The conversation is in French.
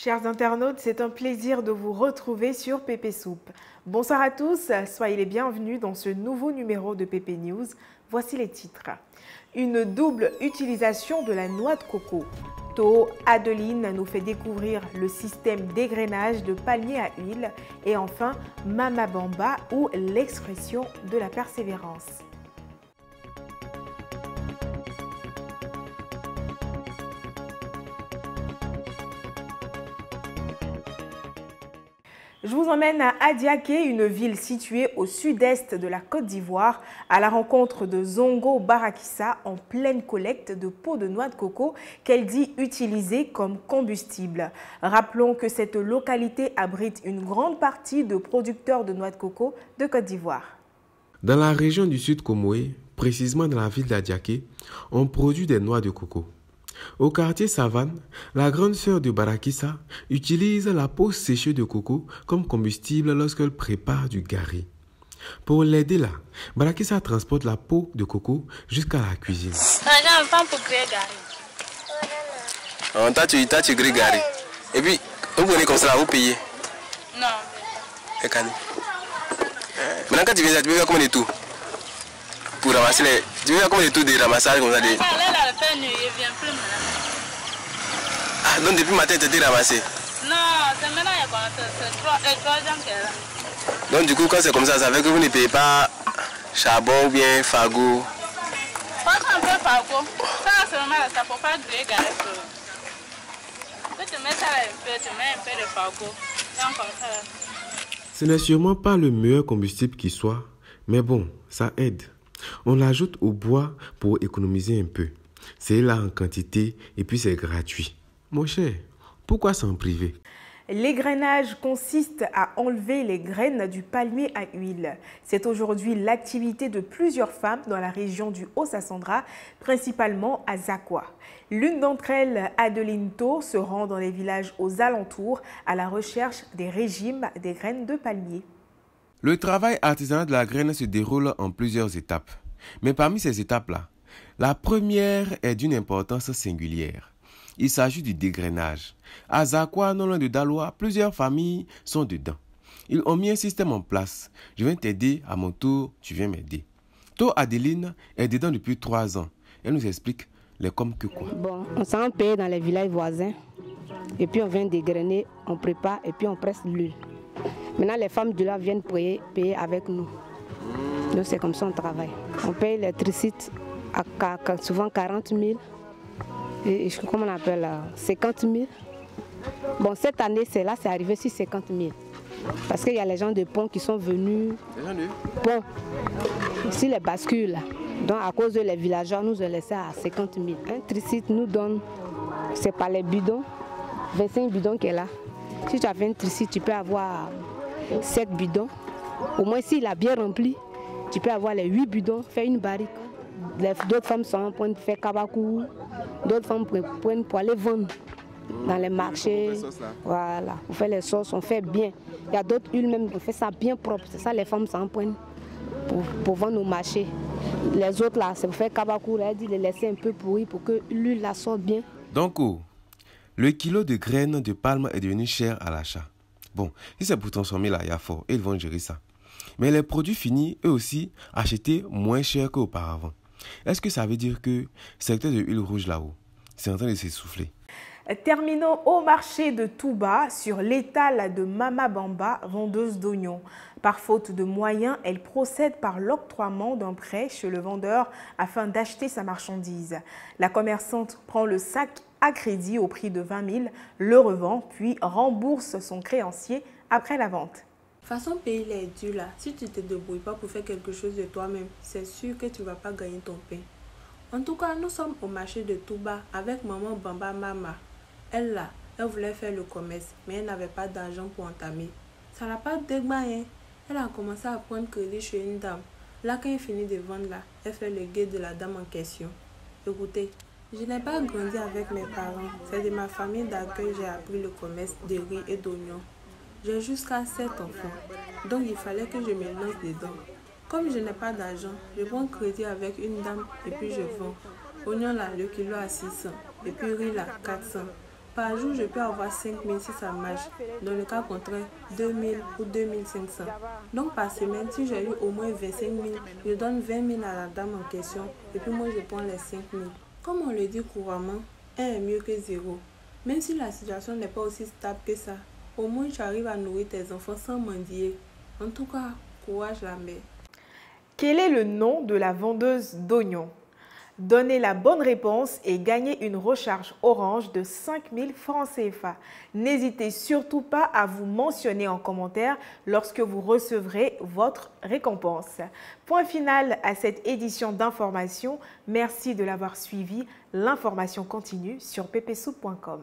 Chers internautes, c'est un plaisir de vous retrouver sur Pépé Soupe. Bonsoir à tous, soyez les bienvenus dans ce nouveau numéro de Pépé News. Voici les titres. Une double utilisation de la noix de coco. Tho Adeline nous fait découvrir le système d'égrainage de palmier à huile. Et enfin, Mama Bamba ou l'expression de la persévérance. Je vous emmène à Adiaké, une ville située au sud-est de la Côte d'Ivoire, à la rencontre de Zongo Barakissa en pleine collecte de peaux de noix de coco qu'elle dit utiliser comme combustible. Rappelons que cette localité abrite une grande partie de producteurs de noix de coco de Côte d'Ivoire. Dans la région du Sud Comoé, précisément dans la ville d'Adiaké, on produit des noix de coco. Au quartier Savane, la grande sœur de Barakissa utilise la peau séchée de coco comme combustible lorsqu'elle prépare du gari. Pour l'aider là, Barakissa transporte la peau de coco jusqu'à la cuisine. Tu grées gari. Et puis, vous venez comme ça, vous payez? Non. Et quand maintenant, quand tu viens, tu veux faire combien de tout? Pour ramasser les... Tu veux faire combien de tout de ramassage comme ça? Ah, donc depuis le matin, tu as ramassé? Non, c'est maintenant, c'est 3 ans qu'elle est là. Donc du coup, quand c'est comme ça veut dire que vous ne payez pas charbon ou bien fagot? Pas un peu fagot. Ça, c'est normal, ça ne faut pas griller gare. Tu mets ça là un peu, tu mets un peu de fagot. Comme ça là. Ce n'est sûrement pas le meilleur combustible qui soit, mais bon, ça aide. On l'ajoute au bois pour économiser un peu. C'est là en quantité et puis c'est gratuit. Mon cher, pourquoi s'en priver? L'égrainage consiste à enlever les graines du palmier à huile. C'est aujourd'hui l'activité de plusieurs femmes dans la région du Haut-Sassandra, principalement à Zakwa. L'une d'entre elles, Adeline Tho, se rend dans les villages aux alentours à la recherche des régimes des graines de palmier. Le travail artisanal de la graine se déroule en plusieurs étapes. Mais parmi ces étapes-là, la première est d'une importance singulière. Il s'agit du dégrainage. À Zakwa, non loin de Daloa, plusieurs familles sont dedans. Ils ont mis un système en place. Je viens t'aider, à mon tour, tu viens m'aider. Tho Adeline est dedans depuis 3 ans. Elle nous explique les comme que quoi. Bon, on s'en paye dans les villages voisins. Et puis on vient dégrainer, on prépare et puis on presse l'huile. Maintenant, les femmes de là viennent payer avec nous. Donc c'est comme ça qu'on travaille. On paye l'électricité à souvent 40 000. Et comment on appelle là, 50 000. Bon, cette année, c'est arrivé sur 50 000. Parce qu'il y a les gens de pont qui sont venus. Les gens de pont. Ici, les bascules là. Donc, à cause de les villageois, nous ont laissé à 50 000. Un tricite nous donne, c'est pas les bidons, 25 bidons qui est là. Si tu as 20 tricites, tu peux avoir 7 bidons. Au moins, s'il a bien rempli, tu peux avoir les 8 bidons, faire une barrique. D'autres femmes sont en train de faire kabakou, d'autres femmes prennent pour aller vendre dans les marchés. Voilà, on fait les sauces, on fait bien. Il y a d'autres huiles même, on fait ça bien propre. C'est ça les femmes s'en prennent pour vendre au marché. Les autres là, c'est pour faire kabakou, elle dit de les laisser un peu pourri pour que l'huile la sorte bien. Donc, le kilo de graines de palme est devenu cher à l'achat. Bon, si c'est pour transformer là, il y a fort, ils vont gérer ça. Mais les produits finis, eux aussi, achetés moins cher qu'auparavant. Est-ce que ça veut dire que le secteur de l'huile rouge là-haut, c'est en train de s'essouffler? Terminons au marché de Touba sur l'étal de Mama Bamba, vendeuse d'oignons. Par faute de moyens, elle procède par l'octroiement d'un prêt chez le vendeur afin d'acheter sa marchandise. La commerçante prend le sac à crédit au prix de 20 000, le revend, puis rembourse son créancier après la vente. Façon payer les durs là, si tu ne te débrouilles pas pour faire quelque chose de toi-même, c'est sûr que tu ne vas pas gagner ton pain. En tout cas, nous sommes au marché de Touba avec maman Bamba Mama. Elle là, elle voulait faire le commerce, mais elle n'avait pas d'argent pour entamer. Ça n'a pas démarré. Elle a commencé à prendre crédit chez une dame. Là, quand elle finit de vendre là, elle fait le guet de la dame en question. Écoutez, je n'ai pas grandi avec mes parents. C'est de ma famille d'accueil que j'ai appris le commerce de riz et d'oignons. J'ai jusqu'à 7 enfants, donc il fallait que je me lance dedans. Comme je n'ai pas d'argent, je prends crédit avec une dame et puis je vends. Oignon là, le kilo à 600 et puis riz là, 400. Par jour, je peux avoir 5 000 si ça marche. Dans le cas contraire, 2 000 ou 2 500. Donc par semaine, si j'ai eu au moins 25 000, je donne 20 000 à la dame en question et puis moi je prends les 5 000. Comme on le dit couramment, 1 est mieux que 0. Même si la situation n'est pas aussi stable que ça, au moins tu arrives à nourrir tes enfants sans mendier. En tout cas, courage la mère. Quel est le nom de la vendeuse d'oignons? Donnez la bonne réponse et gagnez une recharge Orange de 5 000 francs CFA. N'hésitez surtout pas à vous mentionner en commentaire lorsque vous recevrez votre récompense. Point final à cette édition d'information. Merci de l'avoir suivi. L'information continue sur ppsoup.com.